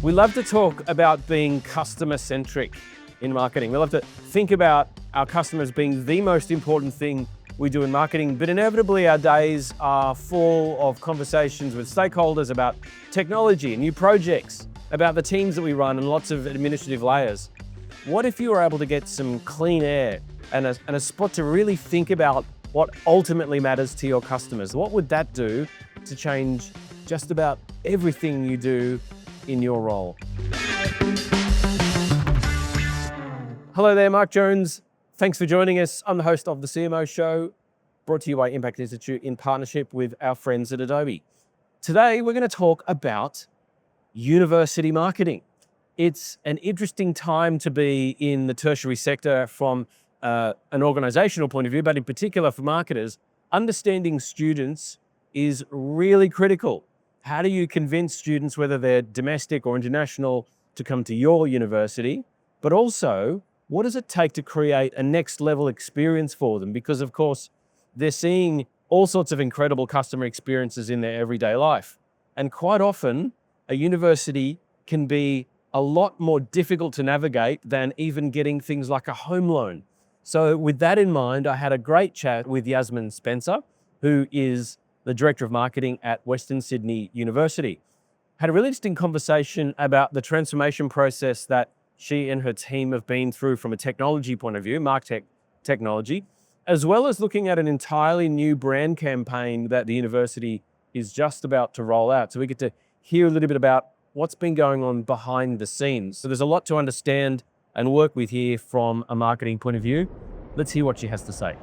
We love to talk about being customer-centric in marketing. We love to think about our customers being the most important thing we do in marketing, but inevitably our days are full of conversations with stakeholders about technology, new projects, about the teams that we run, and lots of administrative layers. What if you were able to get some clean air and a spot to really think about what ultimately matters to your customers? What would that do to change just about everything you do in your role? Hello there, Mark Jones. Thanks for joining us. I'm the host of the CMO Show, brought to you by Impact Institute in partnership with our friends at Adobe. Today, we're going to talk about university marketing. It's an interesting time to be in the tertiary sector from an organizational point of view, but in particular for marketers, understanding students is really critical. How do you convince students, whether they're domestic or international, to come to your university? But also, what does it take to create a next level experience for them? Because of course, they're seeing all sorts of incredible customer experiences in their everyday life. And quite often, a university can be a lot more difficult to navigate than even getting things like a home loan. So with that in mind, I had a great chat with Yasmin Spencer, who is the Director of Marketing at Western Sydney University. Had a really interesting conversation about the transformation process that she and her team have been through from a technology point of view, MarTech technology, as well as looking at an entirely new brand campaign that the university is just about to roll out. So we get to hear a little bit about what's been going on behind the scenes. So there's a lot to understand and work with here from a marketing point of view. Let's hear what she has to say.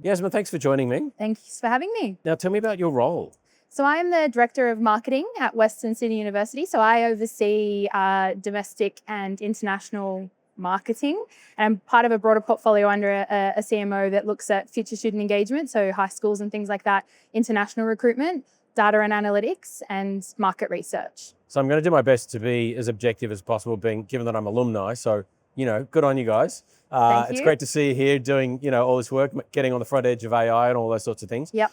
Yasmin, thanks for joining me. Thanks for having me. Now tell me about your role. So I am the Director of Marketing at Western Sydney University. So I oversee domestic and international marketing. And I'm part of a broader portfolio under a CMO that looks at future student engagement, so high schools and things like that, international recruitment, data and analytics, and market research. So I'm going to do my best to be as objective as possible, given that I'm alumni. So, good on you guys. Thank you. It's great to see you here doing, all this work, getting on the front edge of AI and all those sorts of things. Yep.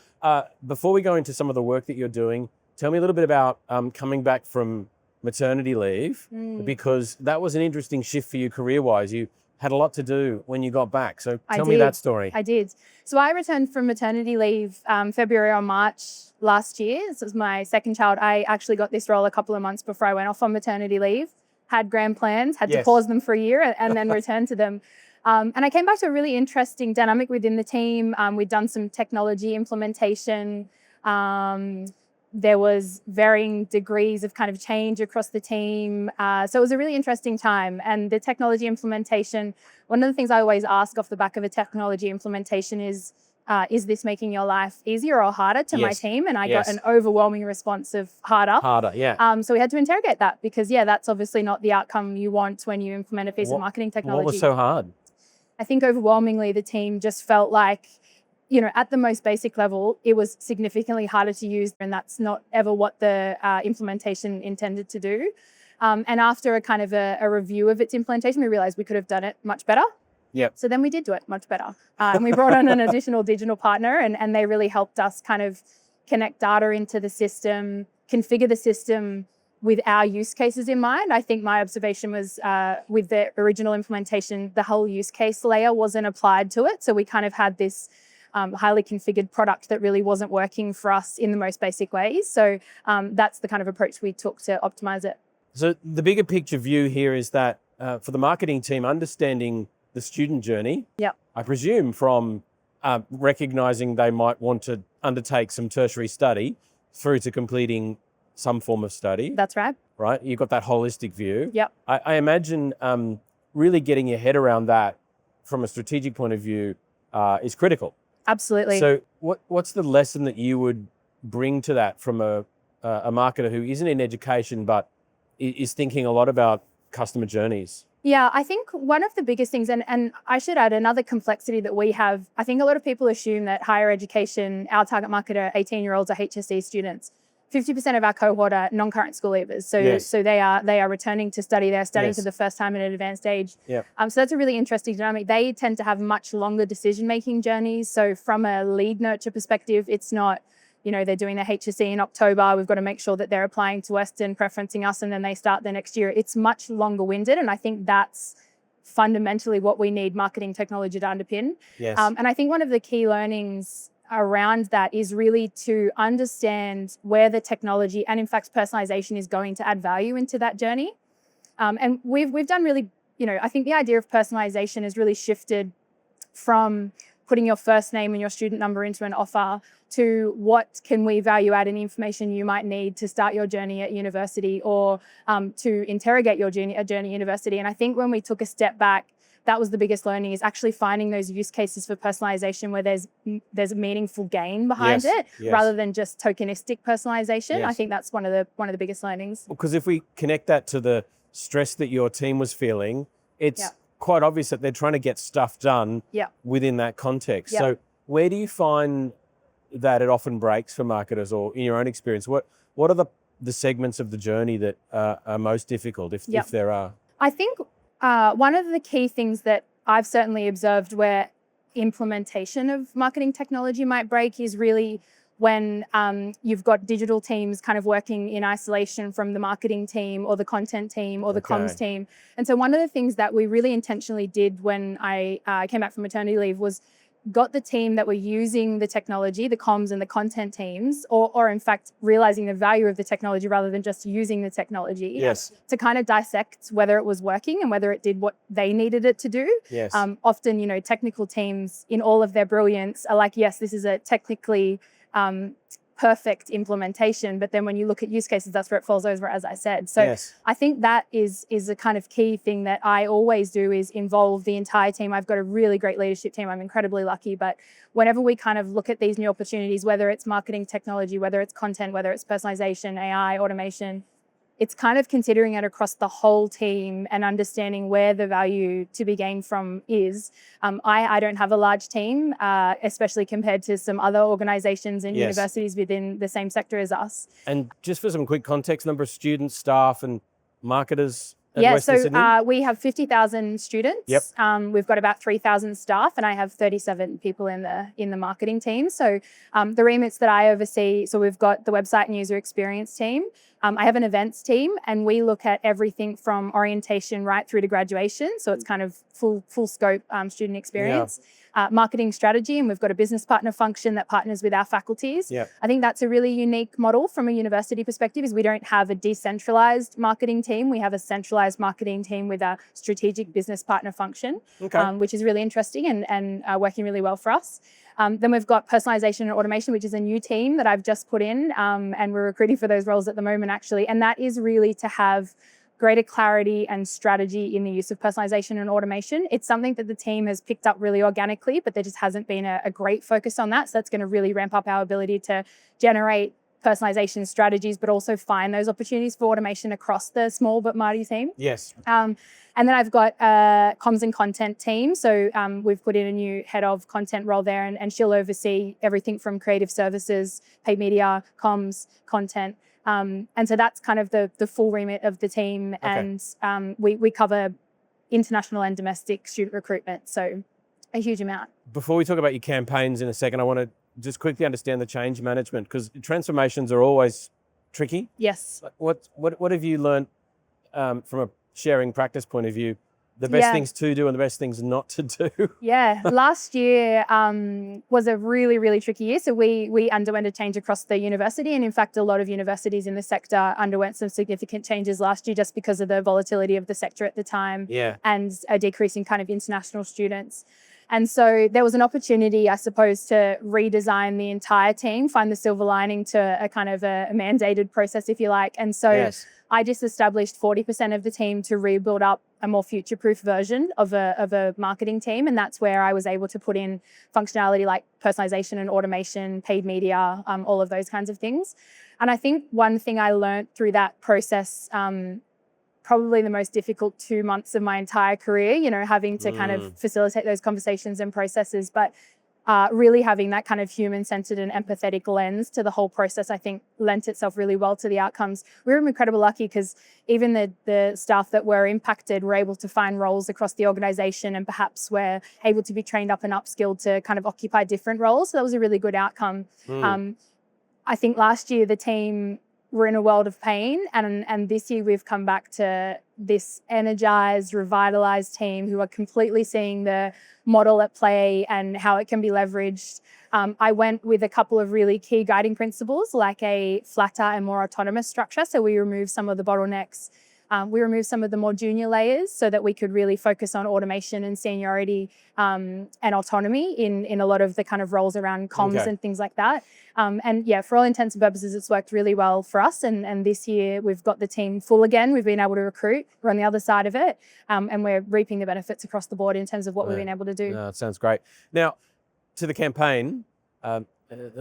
Before we go into some of the work that you're doing, tell me a little bit about coming back from maternity leave, because that was an interesting shift for you career-wise. You had a lot to do when you got back. So tell me that story. I did. So I returned from maternity leave February or March last year. This was my second child. I actually got this role a couple of months before I went off on maternity leave, had grand plans, had to pause them for a year and then return to them. And I came back to a really interesting dynamic within the team. We'd done some technology implementation. There was varying degrees of kind of change across the team. So it was a really interesting time. And the technology implementation, one of the things I always ask off the back of a technology implementation is this making your life easier or harder to my team? And I got an overwhelming response of harder. Harder, yeah. So we had to interrogate that because, that's obviously not the outcome you want when you implement a piece of marketing technology. What was so hard? I think overwhelmingly the team just felt like, at the most basic level, it was significantly harder to use, and that's not ever what the implementation intended to do. And after a kind of a review of its implementation, we realized we could have done it much better. Yep. So then we did do it much better. And we brought on an additional digital partner, and they really helped us kind of connect data into the system, configure the system with our use cases in mind. I think my observation was with the original implementation, the whole use case layer wasn't applied to it. So we kind of had this highly configured product that really wasn't working for us in the most basic ways. So that's the kind of approach we took to optimize it. So the bigger picture view here is that for the marketing team, understanding the student journey, I presume from recognizing they might want to undertake some tertiary study through to completing some form of study. That's right. Right? You've got that holistic view. Yep. I imagine really getting your head around that from a strategic point of view is critical. Absolutely. So what's the lesson that you would bring to that from a marketer who isn't in education but is thinking a lot about customer journeys? Yeah, I think one of the biggest things, and I should add another complexity that we have, I think a lot of people assume that higher education, our target market are 18-year-olds or HSC students. 50% of our cohort are non-current school leavers. So they are returning to study. They're studying for the first time at an advanced age. So that's a really interesting dynamic. They tend to have much longer decision-making journeys. So from a lead nurture perspective, it's not they're doing their HSC in October. We've got to make sure that they're applying to Western, preferencing us, and then they start the next year. It's much longer winded. And I think that's fundamentally what we need marketing technology to underpin. Yes. And I think one of the key learnings around that is really to understand where the technology and in fact personalization is going to add value into that journey. And we've done really, I think the idea of personalization has really shifted from putting your first name and your student number into an offer to what can we value add in information you might need to start your journey at university or to interrogate your journey at university. And I think when we took a step back, that was the biggest learning, is actually finding those use cases for personalization where there's a meaningful gain behind it rather than just tokenistic personalization. I think that's one of the biggest learnings. Because if we connect that to the stress that your team was feeling, it's quite obvious that they're trying to get stuff done within that context. So where do you find that it often breaks for marketers, or in your own experience, what are the segments of the journey that are most difficult, if there are? I think one of the key things that I've certainly observed where implementation of marketing technology might break is really when you've got digital teams kind of working in isolation from the marketing team or the content team or the comms team. And so one of the things that we really intentionally did when I came back from maternity leave was got the team that were using the technology, the comms and the content teams, or in fact realizing the value of the technology rather than just using the technology, to kind of dissect whether it was working and whether it did what they needed it to do. Often, technical teams in all of their brilliance are like, yes, this is a technically perfect implementation, but then when you look at use cases, that's where it falls over, as I said. So I think that is a kind of key thing that I always do, is involve the entire team. I've got a really great leadership team. I'm incredibly lucky, but whenever we kind of look at these new opportunities, whether it's marketing technology, whether it's content, whether it's personalization, AI, automation, it's kind of considering it across the whole team and understanding where the value to be gained from is. I don't have a large team, especially compared to some other organizations and universities within the same sector as us. And just for some quick context, number of students, staff and marketers at Western Sydney? We have 50,000 students. We've got about 3,000 staff, and I have 37 people in the marketing team. So the remits that I oversee, so we've got the website and user experience team. I have an events team, and we look at everything from orientation right through to graduation. So it's kind of full scope student experience. Marketing strategy, and we've got a business partner function that partners with our faculties. I think that's a really unique model from a university perspective, is we don't have a decentralized marketing team. We have a centralized marketing team with a strategic business partner function, which is really interesting and working really well for us. Then we've got personalization and automation, which is a new team that I've just put in, and we're recruiting for those roles at the moment, actually. And that is really to have greater clarity and strategy in the use of personalization and automation. It's something that the team has picked up really organically, but there just hasn't been a great focus on that. So that's going to really ramp up our ability to generate personalization strategies, but also find those opportunities for automation across the small but mighty team. And then I've got a comms and content team. So we've put in a new head of content role there, and she'll oversee everything from creative services, paid media, comms, content. And so that's kind of the full remit of the team. And we cover international and domestic student recruitment. So a huge amount. Before we talk about your campaigns in a second, I want to just quickly understand the change management, because transformations are always tricky. What have you learned from a sharing practice point of view, the best things to do and the best things not to do? Last year was a really, really tricky year. So we underwent a change across the university. And in fact, a lot of universities in the sector underwent some significant changes last year just because of the volatility of the sector at the time and a decrease in kind of international students. And so there was an opportunity, I suppose, to redesign the entire team, find the silver lining to a kind of a mandated process, if you like. And so I just established 40% of the team to rebuild up a more future-proof version of a marketing team. And that's where I was able to put in functionality like personalization and automation, paid media, all of those kinds of things. And I think one thing I learned through that process, probably the most difficult 2 months of my entire career, having to kind of facilitate those conversations and processes, but really having that kind of human-centered and empathetic lens to the whole process, I think lent itself really well to the outcomes. We were incredibly lucky because even the staff that were impacted were able to find roles across the organization and perhaps were able to be trained up and upskilled to kind of occupy different roles. So that was a really good outcome. I think last year the team were in a world of pain, and this year we've come back to this energized, revitalized team who are completely seeing the model at play and how it can be leveraged. I went with a couple of really key guiding principles, like a flatter and more autonomous structure. So we removed some of the bottlenecks. We removed some of the more junior layers so that we could really focus on automation and seniority and autonomy in a lot of the kind of roles around comms and things like that. And yeah, for all intents and purposes, it's worked really well for us. And this year we've got the team full again. We've been able to recruit. We're on the other side of it. And we're reaping the benefits across the board in terms of what we've been able to do. No, it sounds great. Now, to the campaign, the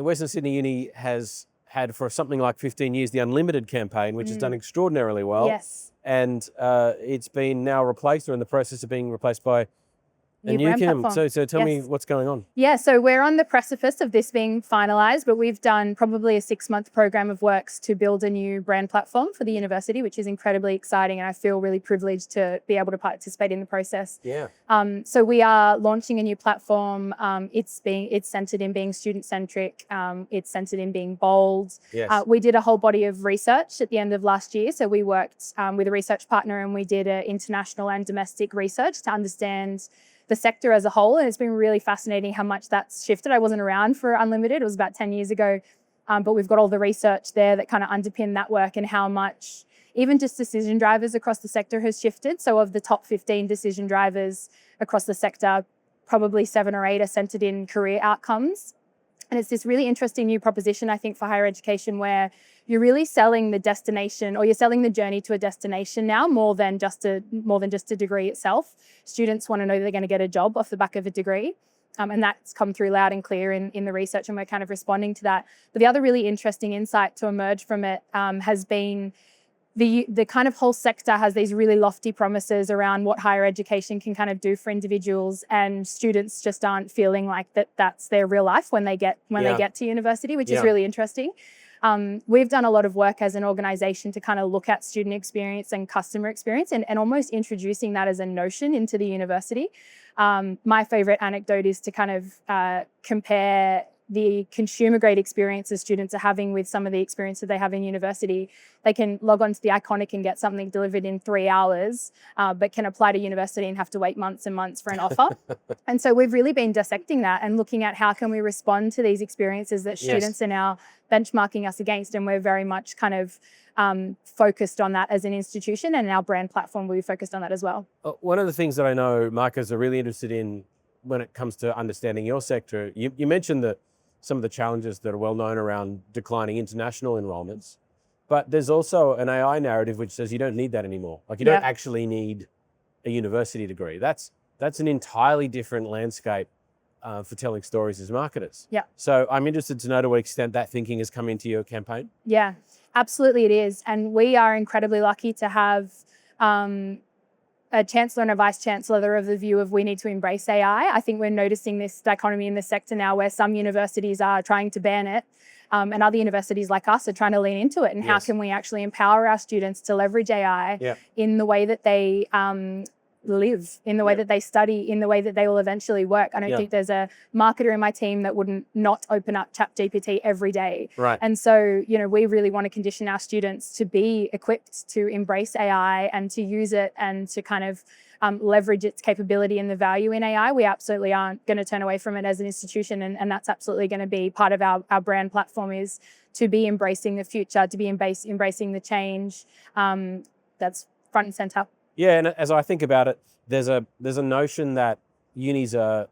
Western Sydney Uni has had for something like 15 years the Unlimited campaign, which has done extraordinarily well. Yes. And it's been now replaced, or in the process of being replaced by a new brand Kim. platform. So tell me what's going on. Yeah, so we're on the precipice of this being finalised, but we've done probably a 6-month program of works to build a new brand platform for the university, which is incredibly exciting, and I feel really privileged to be able to participate in the process. Yeah. So we are launching a new platform. It's centred in being student-centric. It's centred in being bold. Yes. We did a whole body of research at the end of last year. So we worked with a research partner and we did international and domestic research to understand the sector as a whole. And it's been really fascinating how much that's shifted. I wasn't around for Unlimited. It was about 10 years ago. But we've got all the research there that kind of underpin that work and how much even just decision drivers across the sector has shifted. So of the top 15 decision drivers across the sector, probably 7 or 8 are centered in career outcomes. And it's this really interesting new proposition, I think, for higher education where you're really selling the destination, or you're selling the journey to a destination now more than just a degree itself. Students want to know they're going to get a job off the back of a degree. And that's come through loud and clear in the research, and we're kind of responding to that. But the other really interesting insight to emerge from it has been the kind of whole sector has these really lofty promises around what higher education can kind of do for individuals, and students just aren't feeling like that's their real life when they get to university, which is really interesting. We've done a lot of work as an organisation to kind of look at student experience and customer experience and almost introducing that as a notion into the university. My favourite anecdote is to kind of compare the consumer grade experiences students are having with some of the experiences they have in university. They can log on to the Iconic and get something delivered in 3 hours, but can apply to university and have to wait months and months for an offer. And so we've really been dissecting that and looking at how can we respond to these experiences that students are now benchmarking us against. And we're very much kind of focused on that as an institution, and our brand platform will be focused on that as well. One of the things that I know marketers are really interested in when it comes to understanding your sector, you mentioned that some of the challenges that are well known around declining international enrolments, but there's also an AI narrative which says you don't need that anymore. Like you don't actually need a university degree. That's an entirely different landscape for telling stories as marketers. Yeah. So I'm interested to know to what extent that thinking has come into your campaign. Yeah, absolutely it is. And we are incredibly lucky to have a chancellor and a vice chancellor that are of the view of we need to embrace AI. I think we're noticing this dichotomy in the sector now where some universities are trying to ban it and other universities like us are trying to lean into it. And how can we actually empower our students to leverage AI in the way that they live, in the way that they study, in the way that they will eventually work. I don't think there's a marketer in my team that wouldn't not open up ChatGPT every day. Right. And so, we really want to condition our students to be equipped to embrace AI and to use it and to kind of leverage its capability and the value in AI. We absolutely aren't going to turn away from it as an institution. And that's absolutely going to be part of our brand platform, is to be embracing the future, to be embracing the change. That's front and center. Yeah, and as I think about it, there's a notion that unis are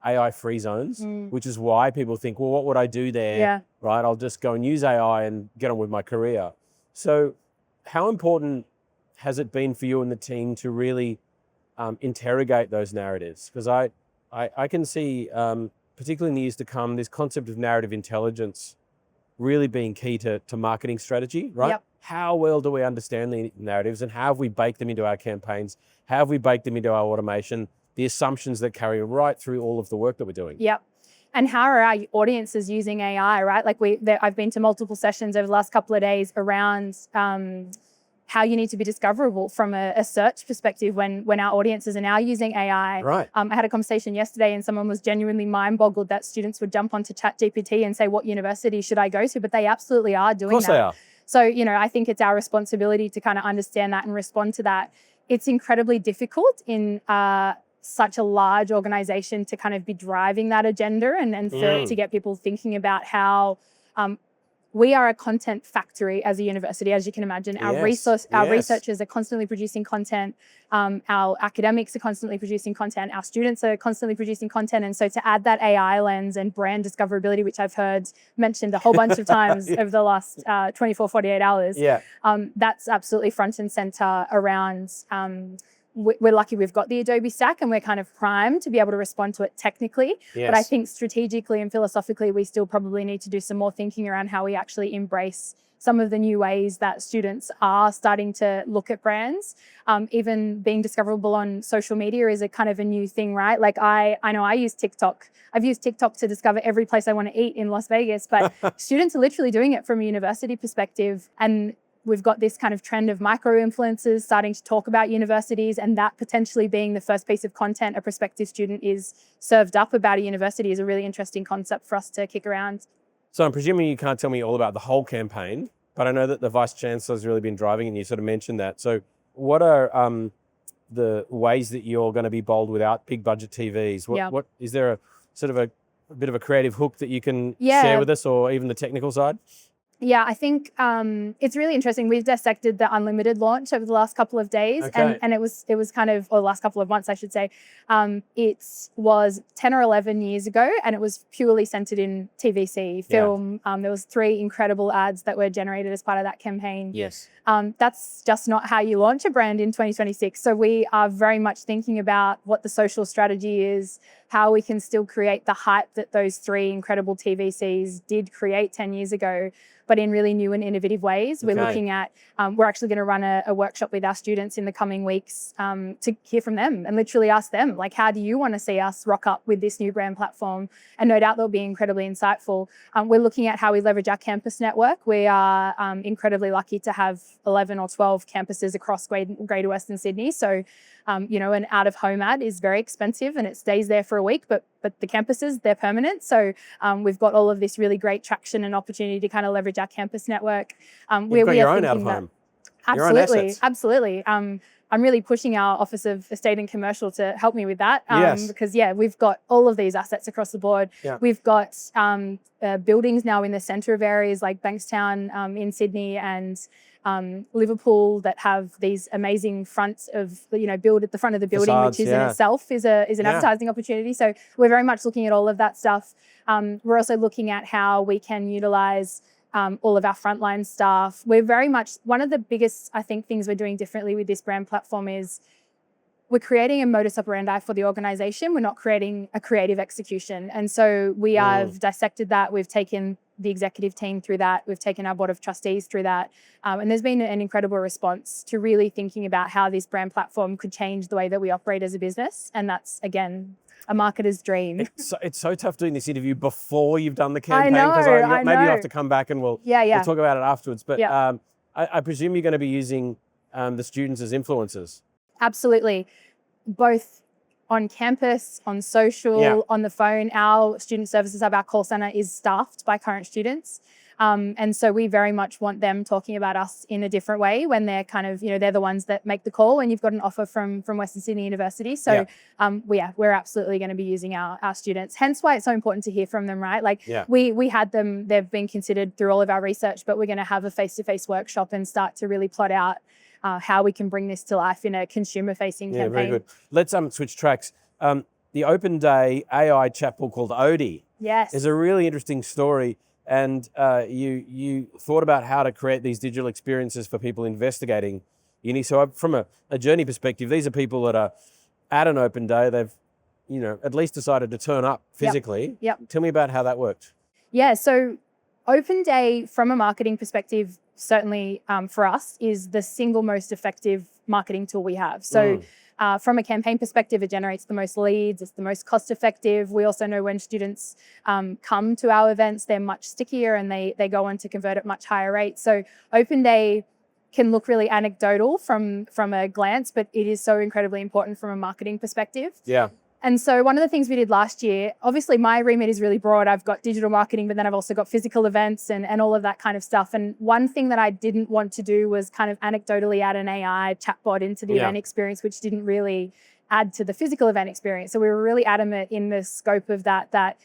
AI-free zones, which is why people think, well, what would I do there? Yeah. Right, I'll just go and use AI and get on with my career. So how important has it been for you and the team to really interrogate those narratives? Because I can see, particularly in the years to come, this concept of narrative intelligence really being key to marketing strategy, right? Yep. How well do we understand the narratives, and how have we baked them into our campaigns? How have we baked them into our automation? The assumptions that carry right through all of the work that we're doing. Yep. And how are our audiences using AI, right? Like I've been to multiple sessions over the last couple of days around how you need to be discoverable from a search perspective when our audiences are now using AI. Right. I had a conversation yesterday and someone was genuinely mind-boggled that students would jump onto ChatGPT and say, what university should I go to? But they absolutely are doing that. Of course they are. So, I think it's our responsibility to kind of understand that and respond to that. It's incredibly difficult in such a large organization to kind of be driving that agenda and to get people thinking about how we are a content factory as a university, as you can imagine. Our researchers are constantly producing content. Our academics are constantly producing content. Our students are constantly producing content. And so to add that AI lens and brand discoverability, which I've heard mentioned a whole bunch of times over the last 24, 48 hours, that's absolutely front and center around we're lucky we've got the Adobe stack and we're kind of primed to be able to respond to it technically. Yes. But I think strategically and philosophically, we still probably need to do some more thinking around how we actually embrace some of the new ways that students are starting to look at brands. Even being discoverable on social media is a kind of a new thing, right? Like I know I use TikTok. I've used TikTok to discover every place I want to eat in Las Vegas, but students are literally doing it from a university perspective. And we've got this kind of trend of micro-influencers starting to talk about universities, and that potentially being the first piece of content a prospective student is served up about a university is a really interesting concept for us to kick around. So I'm presuming you can't tell me all about the whole campaign, but I know that the Vice Chancellor's really been driving, and you sort of mentioned that. So what are the ways that you're going to be bold without big budget TVs? What is there a sort of a bit of a creative hook that you can share with us, or even the technical side? Yeah, I think it's really interesting. We've dissected the unlimited launch over the last couple of days, and it was kind of, or the last couple of months, I should say. It was 10 or 11 years ago, and it was purely centered in TVC, film. There was 3 incredible ads that were generated as part of that campaign. Yes. That's just not how you launch a brand in 2026. So we are very much thinking about what the social strategy is, how we can still create the hype that those 3 incredible TVCs did create 10 years ago, but in really new and innovative ways. We're looking at, we're actually going to run a workshop with our students in the coming weeks to hear from them and literally ask them, like, how do you want to see us rock up with this new brand platform? And no doubt they'll be incredibly insightful. We're looking at how we leverage our campus network. We are incredibly lucky to have 11 or 12 campuses across Greater Western Sydney. So, an out-of-home ad is very expensive and it stays there for a week, but the campuses, they're permanent. So we've got all of this really great traction and opportunity to kind of leverage our campus network. You've got your own out-of-home. Absolutely. I'm really pushing our Office of Estate and Commercial to help me with that because, we've got all of these assets across the board. Yeah. We've got buildings now in the centre of areas like Bankstown in Sydney and Liverpool that have these amazing fronts of, build at the front of the building, facades, which is in itself is an advertising opportunity. So we're very much looking at all of that stuff. We're also looking at how we can utilize all of our frontline staff. We're very much, one of the biggest, I think, things we're doing differently with this brand platform is we're creating a modus operandi for the organization. We're not creating a creative execution. And so we have dissected that. We've taken the executive team through that. We've taken our board of trustees through that. And there's been an incredible response to really thinking about how this brand platform could change the way that we operate as a business. And that's, again, a marketer's dream. It's so tough doing this interview before you've done the campaign, because maybe you'll have to come back and we'll talk about it afterwards. But I presume you're going to be using the students as influencers. Absolutely. Both on campus, on social, on the phone. Our student services hub, our call center is staffed by current students. And so we very much want them talking about us in a different way when they're kind of, they're the ones that make the call and you've got an offer from Western Sydney University. So we're absolutely going to be using our students. Hence why it's so important to hear from them, right? Like we had them, they've been considered through all of our research, but we're going to have a face-to-face workshop and start to really plot out how we can bring this to life in a consumer-facing campaign. Yeah, very good. Let's switch tracks. The Open Day AI chatbot called Odie is a really interesting story. And you thought about how to create these digital experiences for people investigating uni. So from a journey perspective, these are people that are at an open day. They've, at least decided to turn up physically. Yep. Tell me about how that worked. Yeah, so Open Day from a marketing perspective, certainly for us, is the single most effective marketing tool we have. So from a campaign perspective, it generates the most leads. It's the most cost effective. We also know when students come to our events, they're much stickier and they go on to convert at much higher rates. So Open Day can look really anecdotal from a glance, but it is so incredibly important from a marketing perspective. Yeah. And so one of the things we did last year, obviously my remit is really broad. I've got digital marketing, but then I've also got physical events and all of that kind of stuff. And one thing that I didn't want to do was kind of anecdotally add an AI chatbot into the event experience, which didn't really add to the physical event experience. So we were really adamant in the scope of that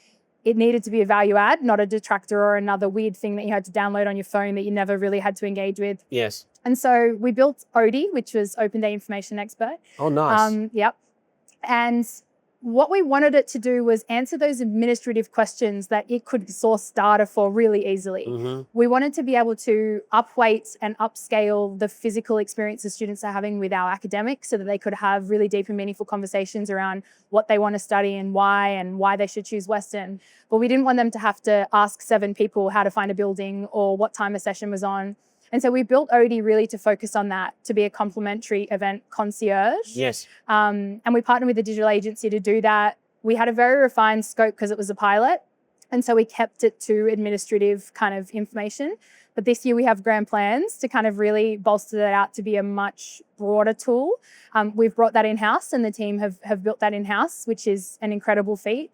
it needed to be a value add, not a detractor or another weird thing that you had to download on your phone that you never really had to engage with. Yes. And so we built ODI, which was Open Day Information Expert. Oh, nice. Yep. And what we wanted it to do was answer those administrative questions that it could source data for really easily. Mm-hmm. We wanted to be able to upweight and upscale the physical experiences students are having with our academics so that they could have really deep and meaningful conversations around what they want to study and why they should choose Western. But we didn't want them to have to ask 7 people how to find a building or what time a session was on. And so we built ODI really to focus on that, to be a complimentary event concierge. Yes. And we partnered with a digital agency to do that. We had a very refined scope because it was a pilot. And so we kept it to administrative kind of information. But this year we have grand plans to kind of really bolster that out to be a much broader tool. We've brought that in-house and the team have built that in-house, which is an incredible feat.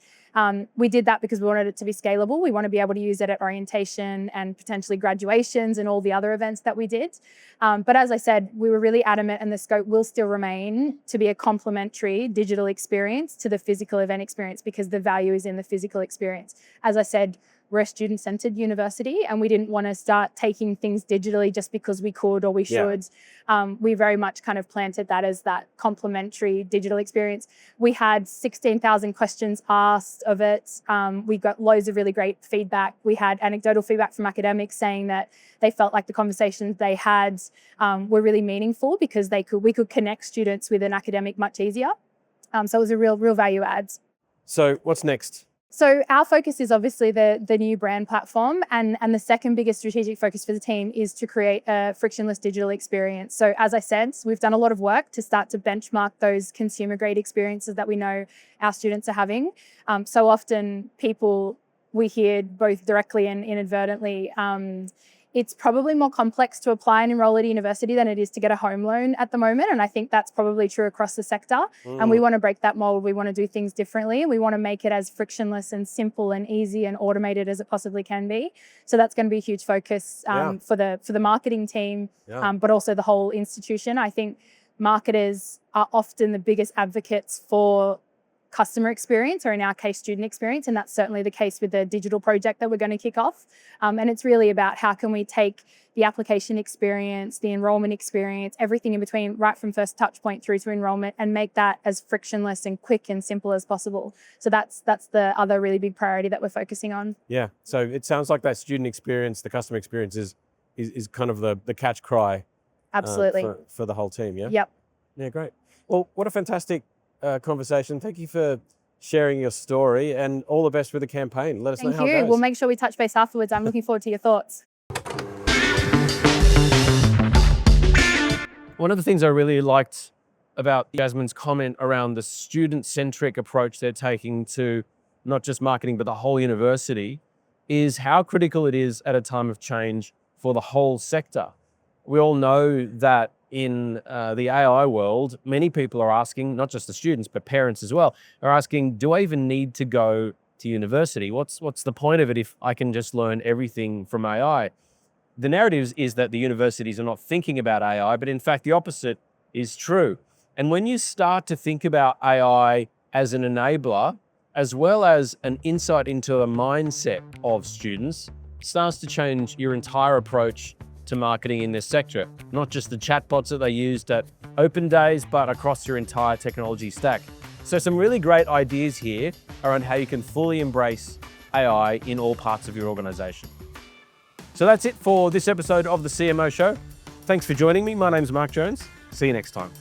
We did that because we wanted it to be scalable. We want to be able to use it at orientation and potentially graduations and all the other events that we did. But as I said, we were really adamant and the scope will still remain to be a complementary digital experience to the physical event experience because the value is in the physical experience. As I said, we're a student-centered university and we didn't want to start taking things digitally just because we could or we should. We very much kind of planted that as that complementary digital experience. We had 16,000 questions asked of it. We got loads of really great feedback. We had anecdotal feedback from academics saying that they felt like the conversations they had were really meaningful because we could connect students with an academic much easier. So it was a real value add. So what's next? So our focus is obviously the new brand platform and the second biggest strategic focus for the team is to create a frictionless digital experience. So as I said, we've done a lot of work to start to benchmark those consumer grade experiences that we know our students are having. So often we hear both directly and inadvertently, it's probably more complex to apply and enroll at a university than it is to get a home loan at the moment. And I think that's probably true across the sector. And we want to break that mold. We want to do things differently. We want to make it as frictionless and simple and easy and automated as it possibly can be. So that's going to be a huge focus for the marketing team, but also the whole institution. I think marketers are often the biggest advocates for customer experience, or in our case, student experience. And that's certainly the case with the digital project that we're going to kick off. And it's really about how can we take the application experience, the enrolment experience, everything in between, right from first touch point through to enrolment, and make that as frictionless and quick and simple as possible. So that's the other really big priority that we're focusing on. Yeah. So it sounds like that student experience, the customer experience is kind of the catch cry. Absolutely. For the whole team. Yeah. Yep. Yeah. Great. Well, what a fantastic conversation. Thank you for sharing your story and all the best with the campaign. Let us know how it goes. We'll make sure we touch base afterwards. I'm looking forward to your thoughts. One of the things I really liked about Yasmin's comment around the student-centric approach they're taking to not just marketing, but the whole university is how critical it is at a time of change for the whole sector. We all know that in the AI world, many people are asking, not just the students, but parents as well, are asking, do I even need to go to university? What's the point of it if I can just learn everything from AI? The narrative is that the universities are not thinking about AI, but in fact, the opposite is true. And when you start to think about AI as an enabler, as well as an insight into the mindset of students, it starts to change your entire approach to marketing in this sector, not just the chatbots that they used at open days, but across your entire technology stack. So some really great ideas here around how you can fully embrace AI in all parts of your organization. So that's it for this episode of the CMO Show. Thanks for joining me. My name's Mark Jones. See you next time.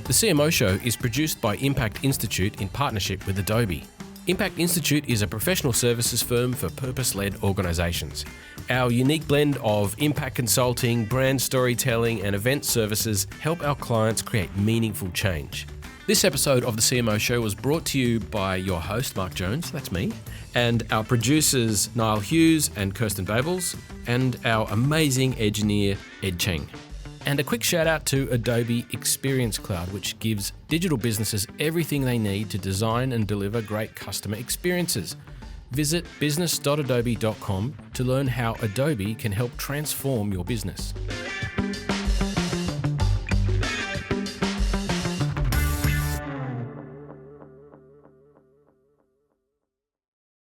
The CMO Show is produced by Impact Institute in partnership with Adobe. Impact Institute is a professional services firm for purpose-led organisations. Our unique blend of impact consulting, brand storytelling and event services help our clients create meaningful change. This episode of the CMO Show was brought to you by your host, Mark Jones, that's me, and our producers, Niall Hughes and Kirsten Babels, and our amazing engineer, Ed Cheng. And a quick shout out to Adobe Experience Cloud, which gives digital businesses everything they need to design and deliver great customer experiences. Visit business.adobe.com to learn how Adobe can help transform your business.